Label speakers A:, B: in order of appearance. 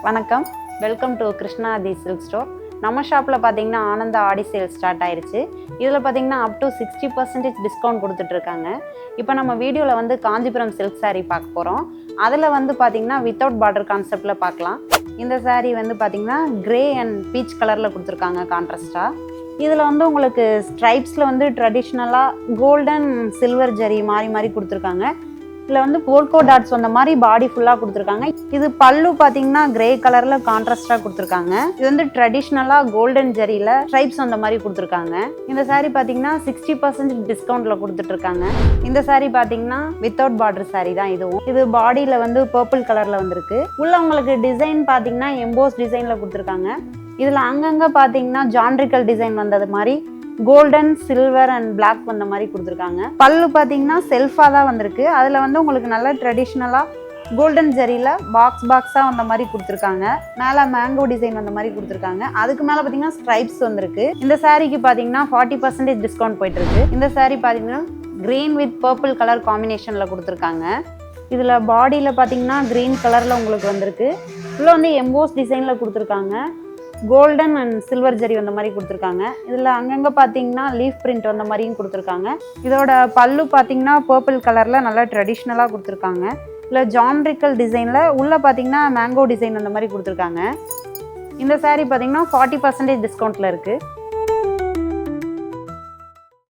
A: வணக்கம், welcome to Krishna the silk store. நம்ம ஷாப்பில் பார்த்தீங்கன்னா ஆனந்தா ஆடி சேல் ஸ்டார்ட் ஆயிடுச்சு. இதில் பார்த்தீங்கன்னா அப் டு 60% டிஸ்கவுண்ட் கொடுத்துட்ருக்காங்க. இப்போ நம்ம வீடியோவில் வந்து காஞ்சிபுரம் சில்க் சாரீ பார்க்க போகிறோம். அதில் வந்து பார்த்தீங்கன்னா வித்தவுட் பார்டர் கான்செப்டில் பார்க்கலாம். இந்த சாரீ வந்து பார்த்தீங்கன்னா கிரே அண்ட் பீச் கலரில் கொடுத்துருக்காங்க கான்ட்ராஸ்டாக. இதில் வந்து உங்களுக்கு ஸ்ட்ரைப்ஸில் வந்து ட்ரெடிஷ்னலாக கோல்டன் சில்வர் ஜரி மாறி மாறி கொடுத்துருக்காங்க. இதில் வந்து போல்கோ டாட்ஸ் வந்த மாதிரி பாடி ஃபுல்லாக கொடுத்துருக்காங்க. இது பல்லு பார்த்தீங்கன்னா கிரே கலரில் கான்ட்ராஸ்டாக கொடுத்துருக்காங்க. இது வந்து ட்ரெடிஷ்னலாக கோல்டன் ஜரியில் ஸ்ட்ரைப்ஸ் வந்த மாதிரி கொடுத்துருக்காங்க. இந்த சாரீ பார்த்தீங்கன்னா 60% டிஸ்கவுண்ட்டில் கொடுத்துட்ருக்காங்க. இந்த சாரீ பார்த்தீங்கன்னா வித்தவுட் பார்டர் சாரீ தான் இதுவும். இது பாடியில் வந்து பர்பிள் கலரில் வந்திருக்கு. உள்ள உங்களுக்கு டிசைன் பார்த்தீங்கன்னா எம்போஸ் டிசைனில் கொடுத்துருக்காங்க. இதில் அங்கங்கே பார்த்தீங்கன்னா ஜான்ட்ரிக்கல் டிசைன் வந்தது மாதிரி கோல்டன் சில்வர் அண்ட் பிளாக் வந்த மாதிரி கொடுத்துருக்காங்க. பல்லு பார்த்தீங்கன்னா செல்ஃபாக தான் வந்திருக்கு. அதில் வந்து உங்களுக்கு நல்ல ட்ரெடிஷ்னலாக கோல்டன் ஜரியில் பாக்ஸாக வந்த மாதிரி கொடுத்துருக்காங்க. மேலே மேங்கோ டிசைன் வந்த மாதிரி கொடுத்துருக்காங்க. அதுக்கு மேலே பார்த்தீங்கன்னா ஸ்ட்ரைப்ஸ் வந்திருக்கு. இந்த சாரீக்கு பார்த்தீங்கன்னா 40% டிஸ்கவுண்ட் போயிட்டுருக்கு. இந்த சாரீ பார்த்தீங்கன்னா க்ரீன் வித் பர்பிள் கலர் காம்பினேஷனில் கொடுத்துருக்காங்க. இதில் பாடியில் பார்த்தீங்கன்னா க்ரீன் கலரில் உங்களுக்கு வந்திருக்கு. உள்ள வந்து எம்போஸ் டிசைனில் கொடுத்துருக்காங்க. கோல்டன் அண்ட் சில்வர் ஜரி வந்த மாதிரி கொடுத்துருக்காங்க. இதில் அங்கங்கே பார்த்தீங்கன்னா லீஃப் பிரிண்ட் வந்த மாதிரியும் கொடுத்துருக்காங்க. இதோட பல்லு பார்த்தீங்கன்னா பர்பிள் கலரில் நல்லா ட்ரெடிஷ்னலாக கொடுத்துருக்காங்க. இல்லை ஜான்ட்ரிக்கல் டிசைனில் உள்ளே பார்த்தீங்கன்னா மேங்கோ டிசைன் அந்த மாதிரி கொடுத்துருக்காங்க. இந்த சாரீ பார்த்தீங்கன்னா 40% டிஸ்கவுண்ட்டில் இருக்குது.